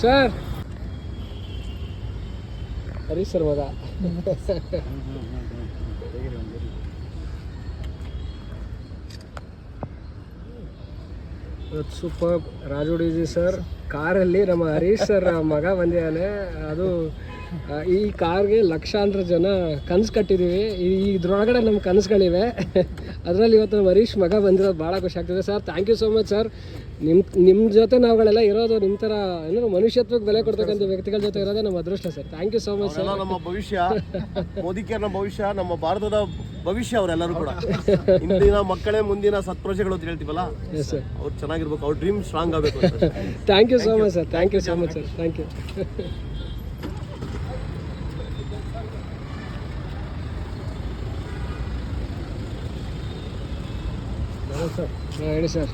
Sir Harish sir ಮಗ. Super Raju D G sir ಕಾರಲ್ಲಿ ನಮ್ಮ ಹರೀಶ್ ಸರ್ ಮಗ ಬಂದಿದ್ದಾನೆ. ಅದು ಈ ಕಾರ್ಗೆ ಲಕ್ಷಾಂತರ ಜನ ಕನಸು ಕಟ್ಟಿದ್ದೀವಿ. ಇದ್ರೊಳಗಡೆ ನಮ್ಮ ಕನಸುಗಳಿವೆ. ಅದರಲ್ಲಿ ಇವತ್ತು ನಮ್ಮ ಹರೀಶ್ ಮಗ ಬಂದಿರೋದು ಭಾಳ ಖುಷಿ ಆಗ್ತಿದೆ sir. Thank you so much sir. ನಿಮ್ಮ ಜೊತೆ ನಾವುಗಳೆಲ್ಲ ಇರೋದು ನಿಮ್ಮ ಥರ ಏನೋ ಮನುಷ್ಯತ್ವಕ್ಕೆ ಬೆಲೆ ಕೊಡ್ತಕ್ಕಂಥ ವ್ಯಕ್ತಿಗಳ ಜೊತೆ ಇರೋದೇ ನಮ್ಮ ಅದೃಷ್ಟ sir. Thank you so much sir. ನಮ್ಮ ಭವಿಷ್ಯ, ಮೋದಿ ಕೇರ್ನ ಭವಿಷ್ಯ, ನಮ್ಮ ಭಾರತದ ಭವಿಷ್ಯ ಅವರೆಲ್ಲರೂ ಕೂಡ. ಇಂದಿನ ಮಕ್ಕಳೇ ಮುಂದಿನ ಸತ್ಪ್ರಜೆಗಳು ಅಂತ ಹೇಳ್ತೀವಲ್ಲ, ಅವ್ರು ಚೆನ್ನಾಗಿರ್ಬೇಕು, ಅವ್ರ ಡ್ರೀಮ್ ಸ್ಟ್ರಾಂಗ್ ಆಗಬೇಕು ಅಂತ. Thank you so much sir. Thank you so much sir. Thank you. Sir ಹೇಳಿ ಸರ್.